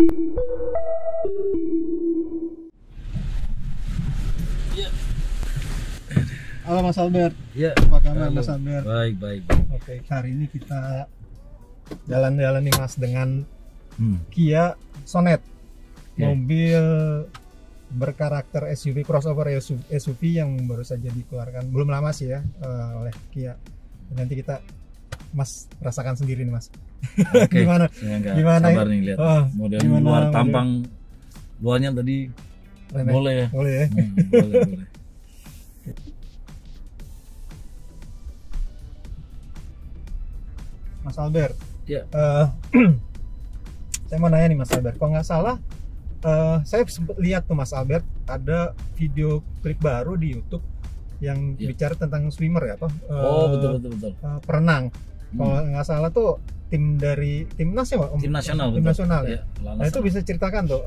Iya. Halo Mas Albert. Iya. Apa kabar Halo. Mas Albert? Baik, baik. Oke, hari ini kita jalan-jalan nih Mas dengan Hmm. Kia Sonet. Oke. Mobil berkarakter SUV crossover SUV yang baru saja dikeluarkan belum lama sih ya oleh Kia. Nanti kita Mas rasakan sendiri nih Mas. Oke. Gimana? Saya nggak Gimana sabar ya? nih lihat Oh, model gimana luar model? tampang luarnya tadi Keren ya? boleh ya. Boleh ya? Boleh, boleh. Mas Albert. Iya. Saya mau nanya nih Mas Albert. Kalau nggak salah, saya sempat lihat tuh Mas Albert ada video klip baru di YouTube yang Iya. bicara tentang swimmer ya, apa? Oh, betul. Perenang. Kalau nggak salah tuh timnas ya, Pak? Tim nasional, Tim betul. nasional ya. Iya, Nah itu bisa ceritakan tuh,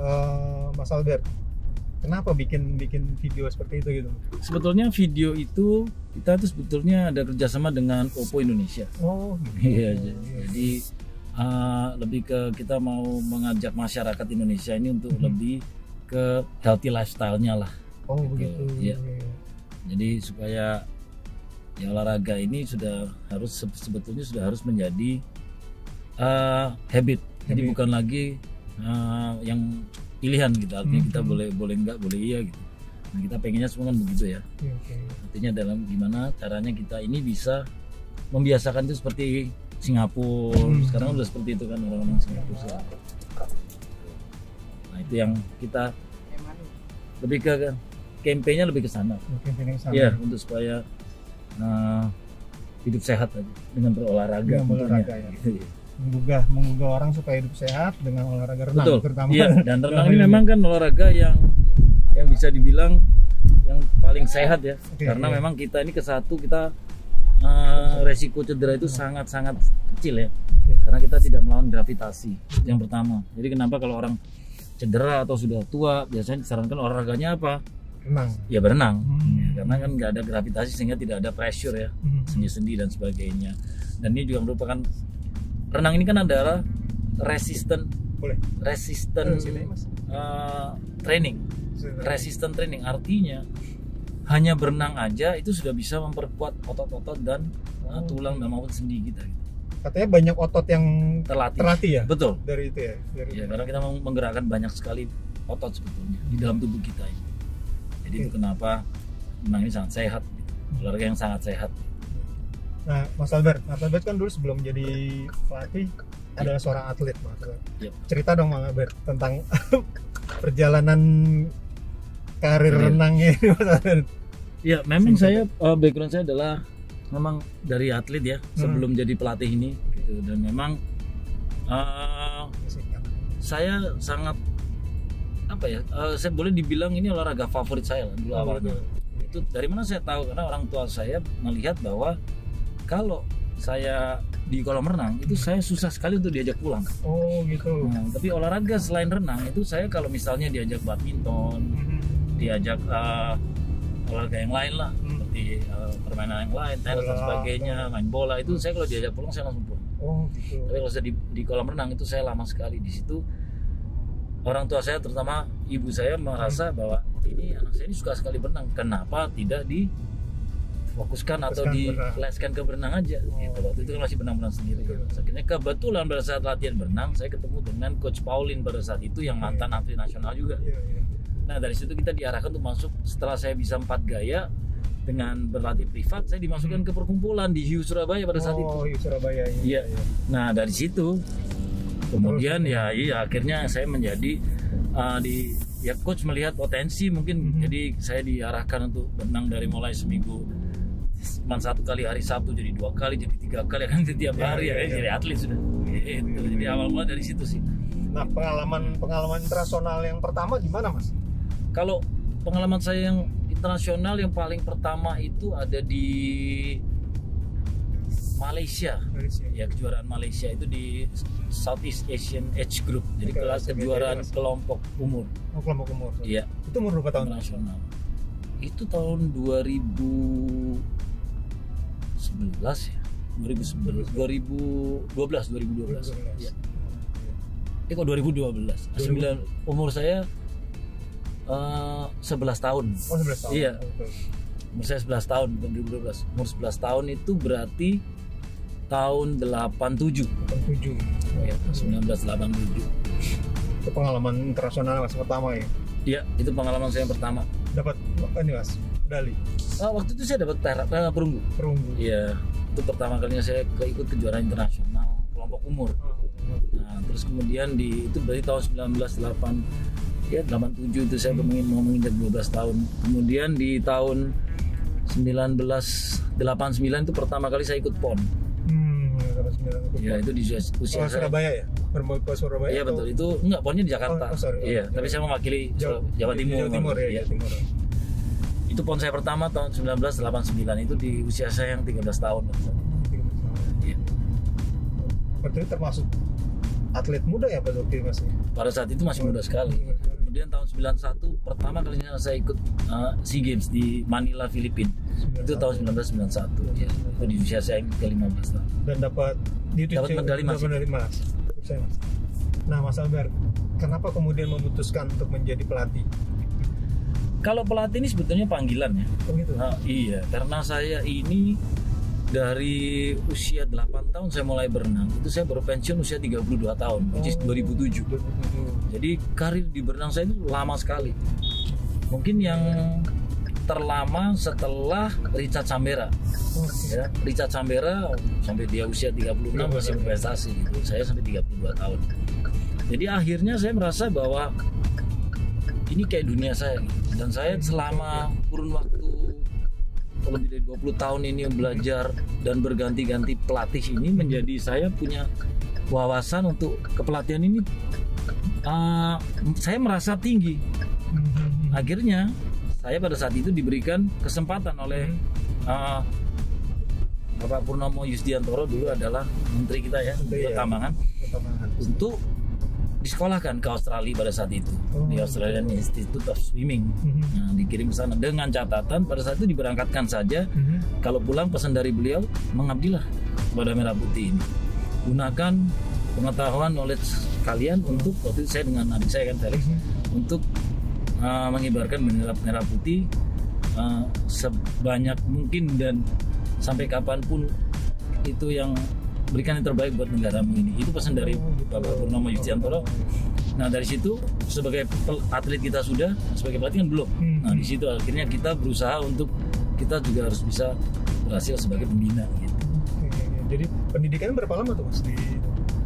Mas Albert. Kenapa bikin video seperti itu gitu? Sebetulnya video itu kita tuh sebetulnya ada kerjasama dengan Oppo Indonesia. Oh, gitu. Iya, jadi lebih ke kita mau mengajak masyarakat Indonesia ini untuk lebih ke healthy lifestyle-nya lah. Oh, Gitu, begitu. iya. Jadi supaya ya olahraga ini sebetulnya sudah harus menjadi habit. Jadi Habit. bukan lagi yang pilihan gitu. Artinya kita boleh enggak, boleh iya gitu. Nah, kita pengennya semua kan begitu ya. Oke. Artinya dalam gimana caranya kita ini bisa membiasakan itu seperti Singapura. Sekarang udah seperti itu kan orang-orang Singapura sekarang. Nah, itu yang kita lebih ke campaign-nya lebih ke sana. Mungkin pengen sama. Iya, untuk supaya hidup sehat aja dengan berolahraga. Dengan tentunya. berolahraga, ya. Gitu, ya. menggugah orang supaya hidup sehat dengan olahraga renang Betul. terutama. Iya, dan renang ini memang kan olahraga yang bisa dibilang yang paling sehat ya. Oke, Karena iya. memang kita ini kita resiko cedera itu sangat-sangat kecil ya. Oke. Karena kita tidak melawan gravitasi. Yang pertama. Jadi kenapa kalau orang cedera atau sudah tua biasanya disarankan olahraganya apa? Renang. Ya berenang. Hmm. Karena kan nggak ada gravitasi sehingga tidak ada pressure ya, sendi-sendi dan sebagainya. Dan ini juga merupakan renang ini kan adalah resistant Boleh. Sini, Mas. training. Resistant training artinya hanya berenang aja itu sudah bisa memperkuat otot-otot dan tulang dan maupun sendi kita gitu. Katanya banyak otot yang Terlatih ya betul dari itu ya. ya, karena kita menggerakkan banyak sekali otot sebetulnya di dalam tubuh kita ini. Jadi itu kenapa renang ini sangat sehat gitu. Olahraga yang sangat sehat. Nah, Mas Albert kan dulu sebelum jadi pelatih adalah seorang atlet, Mas Albert. Iya. Cerita dong Mas Albert tentang perjalanan karir renangnya ini, Mas Albert. Ya, memang saya background saya adalah memang dari atlet ya sebelum jadi pelatih ini gitu. Dan memang saya sangat saya boleh dibilang ini olahraga favorit saya lah dulu awalnya. Itu dari mana saya tahu? Karena orang tua saya melihat bahwa kalau saya di kolam renang itu saya susah sekali untuk diajak pulang. Oh gitu. Nah, tapi olahraga selain renang itu saya kalau misalnya diajak badminton, diajak olahraga yang lain lah, seperti permainan yang lain, tenis dan sebagainya, main bola itu saya kalau diajak pulang saya langsung pulang. Oh gitu. Tapi kalau saya di kolam renang itu saya lama sekali di situ. Orang tua saya terutama ibu saya merasa bahwa ini anak saya ini suka sekali berenang, kenapa tidak difokuskan atau dileskan ke berenang aja gitu. Waktu itu kan masih berenang sendiri. Akhirnya kebetulan pada saat latihan berenang saya ketemu dengan Coach Pauline pada saat itu yang mantan atlet nasional juga. Nah dari situ kita diarahkan untuk masuk. Setelah saya bisa 4 gaya dengan berlatih privat, saya dimasukkan ke perkumpulan di Hiu Surabaya pada saat itu. Oh, Hiu Surabaya. Iya. Nah dari situ kemudian akhirnya saya menjadi coach melihat potensi mungkin. Jadi saya diarahkan untuk berenang dari mulai seminggu cuma 1 kali hari Sabtu jadi 2 kali jadi 3 kali kan setiap hari jadi atlet sudah gitu. Jadi awal mula dari situ sih. Nah pengalaman internasional yang pertama gimana Mas? Kalau pengalaman saya yang internasional yang paling pertama itu ada di Malaysia. Ya, kejuaraan Malaysia itu di Southeast Asian Age Group. Jadi kelas kejuaraan kelompok umur. Oh, kelompok umur. Iya. Itu umur berapa tahun? Nasional. Itu tahun 2011 ya. 2012. Ya. kok 2012. 9 umur saya 11 tahun. Oh 11 tahun. Iya. Oke. Umur saya 11 tahun, bukan 2012. Umur 11 tahun itu berarti tahun 87. 87. Ya, 1987. Itu pengalaman internasional Mas pertama ya. Iya, itu pengalaman saya yang pertama. Dapat ini Mas, medali Waktu itu saya dapat perunggu. perunggu. Iya, itu pertama kalinya saya ikut kejuaraan internasional kelompok umur. Nah, terus kemudian itu berarti tahun 87 itu saya menginjak 12 tahun. Kemudian di tahun 1989 itu pertama kali saya ikut PON. Ya, itu di usia saya. Surabaya ya? Bermain ke Surabaya? Iya betul, itu enggak, PON-nya di Jakarta. Iya, tapi saya mewakili Jawa Timur. Jawa Timur ya, Iya. Jawa Timur. Itu PON saya pertama tahun 1989, itu di usia saya yang 13 tahun. Iya. Berarti termasuk atlet muda ya Pak Zoki Mas? Pada saat itu masih muda sekali. Kemudian tahun 91 pertama kalinya saya ikut SEA Games di Manila, Filipina. Itu tahun 1991. Ya, itu di usia saya yang ke-15 tahun. Dan dapat medali emas. Mas. Nah, Mas Albert, kenapa kemudian memutuskan untuk menjadi pelatih? Kalau pelatih ini sebetulnya panggilan ya. Oh gitu. Nah, iya, karena saya ini dari usia 8 tahun saya mulai berenang. Itu saya baru pensiun usia 32 tahun, which is 2007. Jadi karir di berenang saya itu lama sekali. Mungkin yang terlama setelah Richard Sambera. Ya, Richard Sambera sampai dia usia 36 masih berprestasi gitu. Saya sampai 32 tahun. Jadi akhirnya saya merasa bahwa ini kayak dunia saya gitu. Dan saya selama kurun waktu lebih dari 20 tahun ini belajar dan berganti-ganti pelatih ini menjadi saya punya wawasan untuk kepelatihan ini. Saya merasa tinggi. Akhirnya saya pada saat itu diberikan kesempatan oleh Bapak Purnomo Yusdiantoro, dulu adalah menteri kita ya, pertambangan, untuk disekolahkan ke Australia pada saat itu, di Australian Institute of Swimming. Nah, dikirim ke sana dengan catatan pada saat itu diberangkatkan saja. Kalau pulang pesan dari beliau, mengabdilah kepada Merah Putih ini. Gunakan pengetahuan knowledge kalian untuk, waktu itu saya dengan adik saya kan Felix, untuk mengibarkan bendera Merah Putih sebanyak mungkin dan sampai kapanpun itu yang berikan yang terbaik buat negaramu ini. Itu pesan dari Bapak Purnomo Yusdiantoro. Nah, dari situ sebagai atlet kita sudah, sebagai pelatih kan belum. Nah, di situ akhirnya kita berusaha untuk kita juga harus bisa berhasil sebagai pembina gitu. Jadi pendidikan berapa lama tuh Mas di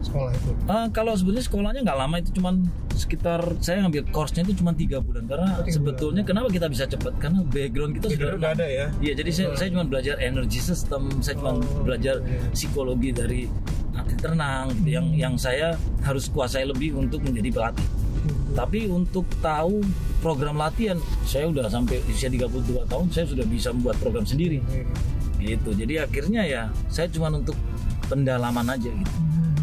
sekolah itu? Kalau sebenarnya sekolahnya nggak lama, itu cuman sekitar, saya ngambil course-nya itu cuma 3 bulan karena sebetulnya kenapa kita bisa cepat, karena background kita sudah ada ya. Iya, jadi saya cuma belajar energy system, saya cuma belajar psikologi dari atlet renang gitu, yang saya harus kuasai lebih untuk menjadi pelatih. Tapi untuk tahu program latihan, saya udah sampai usia 32 tahun saya sudah bisa membuat program sendiri. Gitu. Jadi akhirnya ya saya cuma untuk pendalaman aja gitu.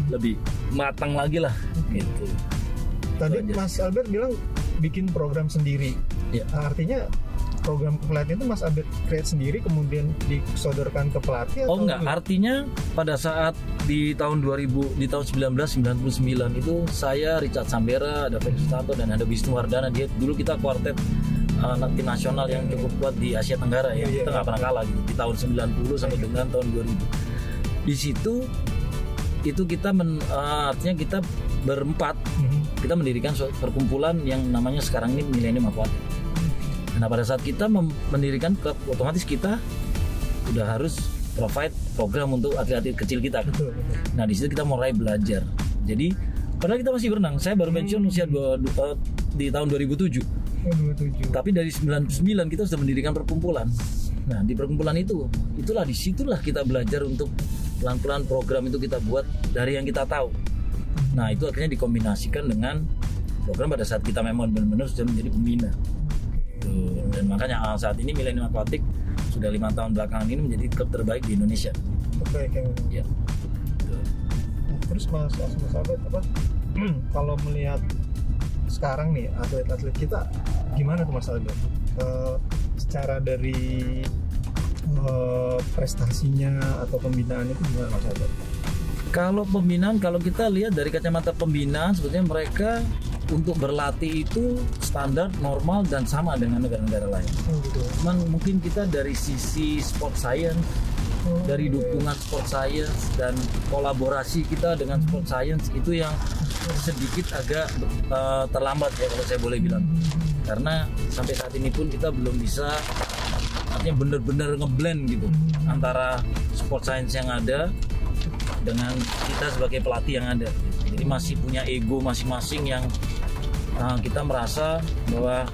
Lebih matang lagi lah gitu. Tadi Mas Albert bilang bikin program sendiri. Ya. Artinya program kepelatihan itu Mas Albert create sendiri kemudian disodorkan ke pelatih? Oh enggak, artinya pada saat di tahun 2000, di tahun 1999 itu saya, Richard Sambera, ada Felix Sutanto dan ada Wisnuwardana. Dia dulu kita kuartet tim nasional yang cukup kuat di Asia Tenggara ya. Kita nggak pernah kalah gitu di tahun 90 sampai dengan tahun 2000. Di situ itu kita artinya kita berempat kita mendirikan perkumpulan yang namanya sekarang ini Millennium Aquatic. Nah, pada saat kita mendirikan klub, otomatis kita udah harus provide program untuk atlet-atlet kecil kita. Nah, di situ kita mulai belajar. Jadi padahal kita masih berenang, saya baru pensiun usia di tahun 2007. Tapi dari 99 kita sudah mendirikan perkumpulan. Nah, di perkumpulan itulah disitulah kita belajar untuk pelan-pelan program itu kita buat dari yang kita tahu. Nah, itu akhirnya dikombinasikan dengan program pada saat kita memang benar-benar sudah menjadi pembina. Tuh. Dan makanya saat ini Millennium Aquatic sudah 5 tahun belakangan ini menjadi klub terbaik di Indonesia. Terbaik yang ya. Terus Mas Albert kalau melihat sekarang nih atlet-atlet kita gimana tuh Mas Albert? Secara dari prestasinya atau pembinaannya itu gimana Mas Albert? Kalau pembinaan, kalau kita lihat dari kacamata pembinaan, sebetulnya mereka untuk berlatih itu standar, normal, dan sama dengan negara-negara lain. Oh, gitu. Cuman mungkin kita dari sisi sport science, dari dukungan sport science dan kolaborasi kita dengan sport science itu yang sedikit agak terlambat ya kalau saya boleh bilang. Karena sampai saat ini pun kita belum bisa artinya benar-benar ngeblend gitu antara sport science yang ada dengan kita sebagai pelatih yang ada. Jadi masih punya ego masing-masing yang kita merasa bahwa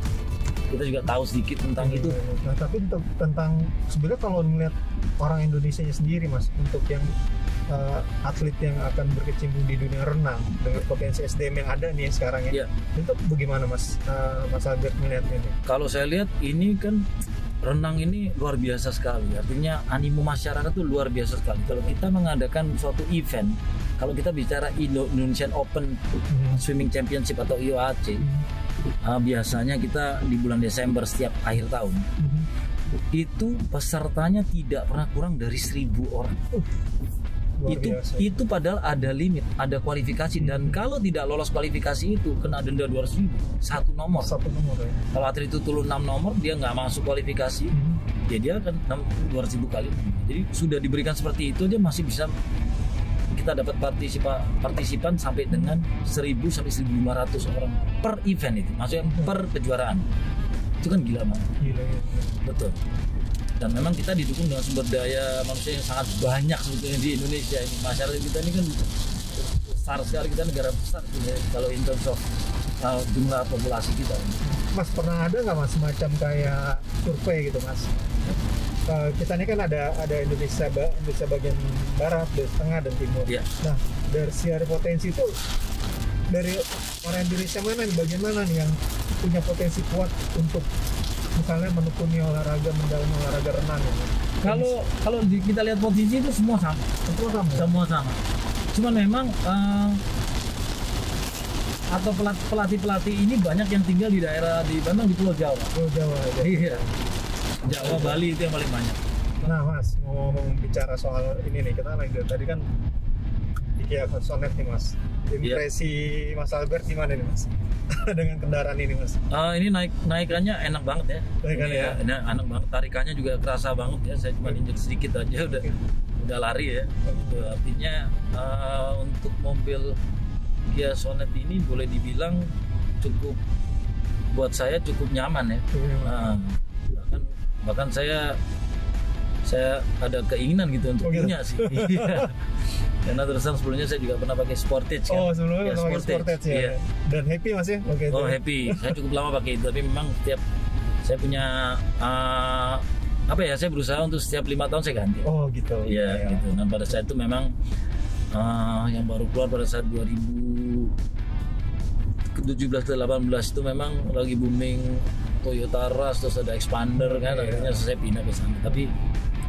kita juga tahu sedikit tentang itu. Nah, tapi tentang sebenarnya kalau melihat orang Indonesia sendiri Mas, untuk yang atlet yang akan berkecimpung di dunia renang dengan potensi SDM yang ada nih sekarang ya, itu bagaimana Mas Albert melihatnya nih? Kalau saya lihat ini kan renang ini luar biasa sekali, artinya animo masyarakat itu luar biasa sekali. Kalau kita mengadakan suatu event, kalau kita bicara Indonesian Open Swimming Championship atau IOAC, biasanya kita di bulan Desember setiap akhir tahun, itu pesertanya tidak pernah kurang dari 1.000 orang. Itu padahal ada limit, ada kualifikasi, dan kalau tidak lolos kualifikasi itu kena denda 200.000 satu nomor ya. Kalau atlet itu turun 6 nomor dia nggak masuk kualifikasi, ya dia akan 200.000 kali. Jadi sudah diberikan seperti itu aja masih bisa kita dapat partisipan sampai dengan 1.000 sampai 1.500 orang per event itu, maksudnya per kejuaraan. Itu kan gila banget. Gila. Betul. Dan memang kita didukung dengan sumber daya manusia yang sangat banyak sebetulnya di Indonesia ini. Masyarakat kita ini kan besar sekali, kita negara besar kalau in terms of jumlah populasi kita. Mas, pernah ada nggak Mas semacam kayak survei gitu Mas? Kita ini kan ada Indonesia bagian barat, tengah, dan timur. Ya. Nah, dari siar potensi itu dari orang Indonesia mana nih, bagian mana nih yang punya potensi kuat untuk misalnya menekuni mendalami olahraga renang ya? Kalau kita lihat posisi itu semua sama. Semua sama. Cuman memang atau pelatih ini banyak yang tinggal di daerah di Pulau Jawa. Iya. Jawa, Bali itu yang paling banyak. Nah Mas, ngomong bicara soal ini nih, kita lagi tadi kan di Kia Sonet nih Mas. Impresi Mas Albert gimana nih Mas dengan kendaraan ini Mas? Ini naikannya enak banget ya. Enak banget, tarikannya juga kerasa banget ya. Saya cuma injek sedikit aja udah lari ya. Artinya untuk mobil Kia Sonet ini boleh dibilang buat saya cukup nyaman ya. Bahkan saya ada keinginan gitu untuk punya sih. Karena terusan sebelumnya saya juga pernah pakai Sportage kan. Oh, sebelumnya pernah pakai Sportage ya. Iya. Dan happy Mas ya? Happy. Saya cukup lama pakai itu, tapi memang saya punya saya berusaha untuk setiap 5 tahun saya ganti. Oh gitu. Iya gitu. Nah pada saat itu memang yang baru keluar pada saat 2017 ke 18 itu memang lagi booming Toyota Rush, terus ada Expander kan, akhirnya saya pindah ke sana. Tapi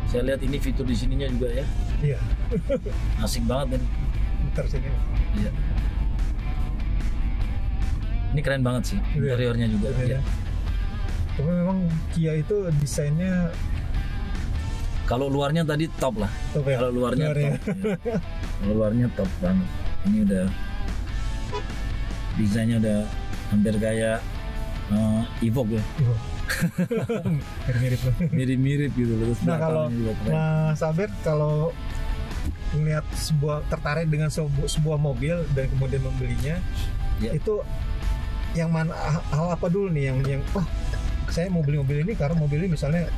saya lihat ini fitur di sininya juga ya. Iya. Asik banget kan. Muter sini. Iya. Ini keren banget sih interiornya juga. Iya. Tapi memang Kia itu desainnya, kalau luarnya tadi top lah. Top ya? Kalau luarnya top. Ya. Kalau luarnya top banget. Ini udah desainnya udah hampir kayak Evoque ya. Mirip-mirip gitu. Terus nah kalau Mas Albert, kalau melihat tertarik dengan sebuah mobil dan kemudian membelinya, itu yang mana, hal apa dulu nih yang saya mau beli mobil ini karena mobil ini misalnya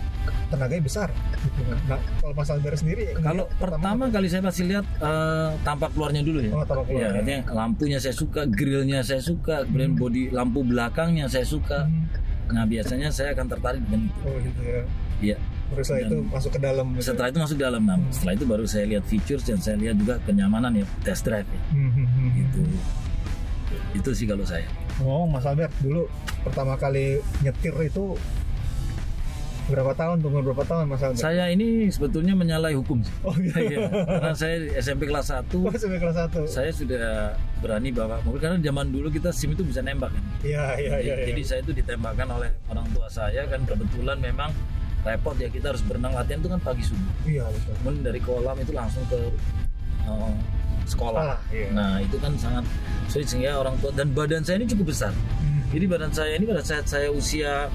tenaganya besar. Nah, kalau Mas Albert sendiri, kalau pertama kali saya pasti lihat tampak luarnya dulu ya. Tampak luar. Ya, artinya lampunya saya suka, grillnya saya suka, kemudian bodi lampu belakangnya saya suka. Nah, biasanya saya akan tertarik dengan itu. Oh gitu ya. Iya. Terus setelah itu masuk ke dalam. Setelah itu masuk ke dalam. Nah, setelah itu baru saya lihat features dan saya lihat juga kenyamanan ya, test drive ya. Gitu. Itu sih kalau saya. Oh, Mas Albert dulu pertama kali nyetir itu berapa tahun Mas Albert? Saya ini sebetulnya menyalahi hukum sih. Oh iya. Karena saya SMP kelas 1. SMP kelas 1. Saya sudah berani bawa mobil karena zaman dulu kita SIM itu bisa nembak kan. Iya. Jadi saya itu ditembakkan oleh orang tua saya kan, kebetulan memang repot ya, kita harus berenang, latihan itu kan pagi subuh. Iya betul. Kemudian dari kolam itu langsung ke sekolah. Iya. Nah itu kan sangat sulit sehingga orang tua, dan badan saya ini cukup besar. Jadi badan saya ini pada saat saya usia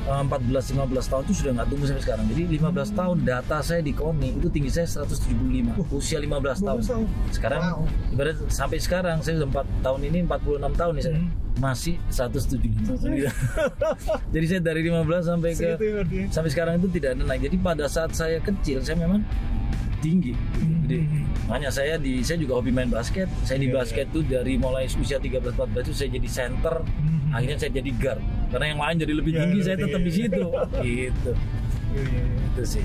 14-15 tahun itu sudah nggak tumbuh sampai sekarang. Jadi 15 tahun data saya di KONI itu tinggi saya 175 usia 15 tahun. Sekarang ibarat sampai sekarang saya sudah 4 tahun ini 46 tahun nih saya masih 175. Jadi saya dari 15 sampai ke sampai sekarang itu tidak ada naik. Jadi pada saat saya kecil saya memang tinggi. Jadi makanya saya juga hobi main basket. Saya di basket tuh dari mulai usia 13-14 itu saya jadi center. Akhirnya saya jadi guard karena yang lain jadi lebih tinggi, saya tetap di situ. Gitu. Itu sih.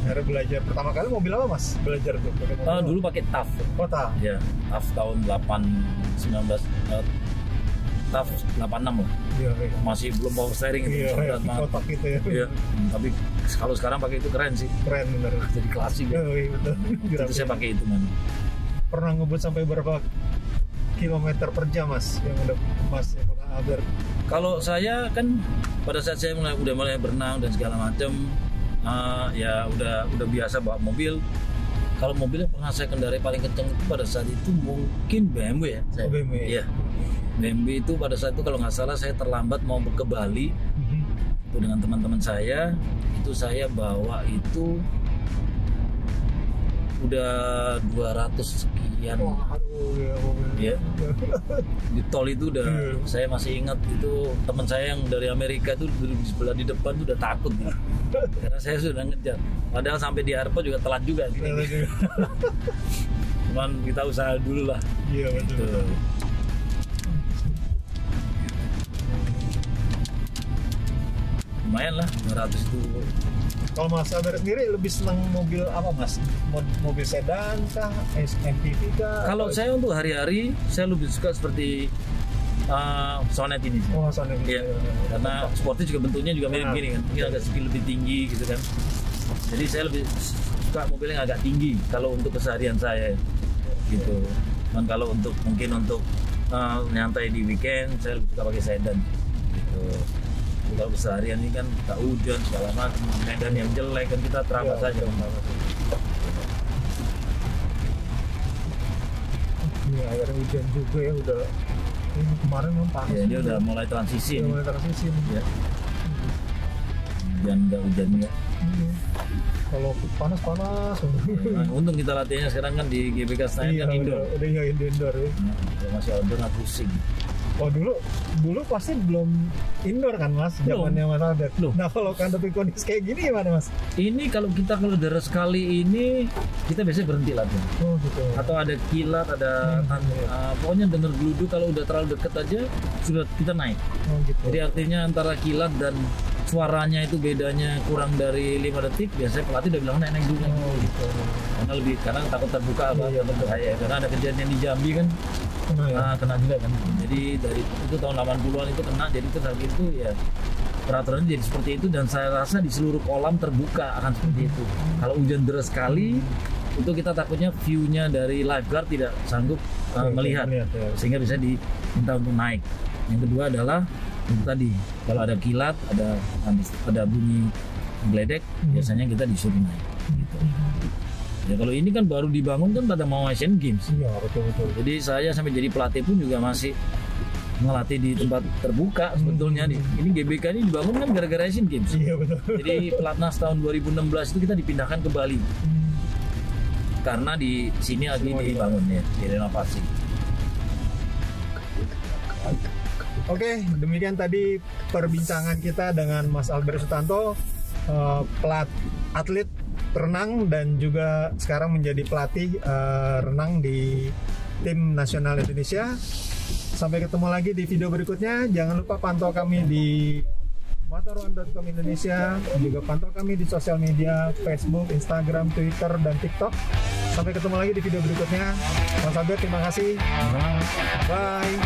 Akhirnya belajar pertama kali mobil apa mas? Belajar tuh? Dulu pakai TAF. TAF? Ya, TAF tahun 19 TAF 86 lah. Iya. Masih belum power steering itu. Iya, kotak gitu ya. Iya. Tapi kalau sekarang pakai itu keren sih. Keren bener. Jadi klasik. Iya, betul. Itu saya pakai itu man. Pernah ngebut sampai berapa kilometer per jam mas yang udah mas yang pernah hadir? Kalau saya kan pada saat saya udah mulai berenang dan segala macam, ya udah biasa bawa mobil. Kalau mobil yang pernah saya kendarai paling kencang itu pada saat itu mungkin BMW ya. BMW. Iya. BMW itu pada saat itu kalau nggak salah saya terlambat mau ke Bali. Itu dengan teman-teman saya, itu saya bawa itu udah 200 sekian. Ya. Di tol itu udah saya masih ingat itu teman saya yang dari Amerika itu duduk di sebelah di depan tuh udah takut gitu. Karena saya sudah ngejar. Padahal sampai di airport juga telat juga gitu. Cuman kita usaha dulu lah. Iya betul. Gitu. Lumayan lah 200 itu. Kalau Mas Sabar sendiri lebih senang mobil apa mas? Mobil sedan kah? MPV kah? Kalau saya untuk hari-hari saya lebih suka seperti Sonet ini. Oh Sonet. Iya. Karena sportnya juga bentuknya juga mirip gini kan. Mungkin agak sedikit lebih tinggi gitu kan. Jadi saya lebih suka mobil yang agak tinggi kalau untuk keseharian saya gitu. Dan kalau untuk mungkin untuk nyantai di weekend saya lebih suka pakai sedan gitu. Kalau keseharian ini kan kita hujan segala macam, medan yang jelek kan kita terabas saja. Ini akhirnya hujan juga ya udah. Ini kemarin memang panas. Ya, dia udah mulai transisi. Mulai transisi. Ya. Hujan enggak. Kalau panas. Nah, untung kita latihannya sekarang kan di GBK Senayan kan indoor. Udah indoor ya. Nah, masih outdoor nggak pusing. Oh dulu pasti belum indoor kan mas, zamannya Mas Albert. Nah kalau kondisi kayak gini gimana mas? Ini kalau deras sekali ini kita biasanya berhenti latihan. Oh gitu. Atau ada kilat, ada pokoknya dengar geluduk kalau udah terlalu deket aja sudah kita naik. Oh gitu. Jadi artinya antara kilat dan suaranya itu bedanya kurang dari 5 detik, biasanya pelatih udah bilang naik dulu. Oh gitu. Karena takut terbuka saya. Karena ada kejadian di Jambi kan. Kena juga kan. Jadi dari itu tahun 80-an itu kena, jadi itu saat itu ya peraturannya jadi seperti itu, dan saya rasa di seluruh kolam terbuka akan seperti itu. Kalau hujan deras sekali itu kita takutnya view-nya dari lifeguard tidak sanggup melihat ya. Sehingga bisa diminta untuk naik. Yang kedua adalah itu tadi, kalau ada kilat, ada bunyi geledek, biasanya kita disuruh naik gitu. Ya kalau ini kan baru dibangun kan pada mau Asian Games. Iya betul. Jadi saya sampai jadi pelatih pun juga masih ngelatih di tempat terbuka sebetulnya. Ini GBK ini dibangun kan gara-gara Asian Games. Iya betul. Jadi pelatnas tahun 2016 itu kita dipindahkan ke Bali. Karena di sini lagi dibangun ya, direnovasi. Oke, demikian tadi perbincangan kita dengan Mas Albert Sutanto, atlet renang dan juga sekarang menjadi pelatih renang di tim nasional Indonesia. Sampai ketemu lagi di video berikutnya. Jangan lupa pantau kami di motorone.com Indonesia, juga pantau kami di sosial media Facebook, Instagram, Twitter, dan TikTok. Sampai ketemu lagi di video berikutnya. Mas Albert, terima kasih. Bye.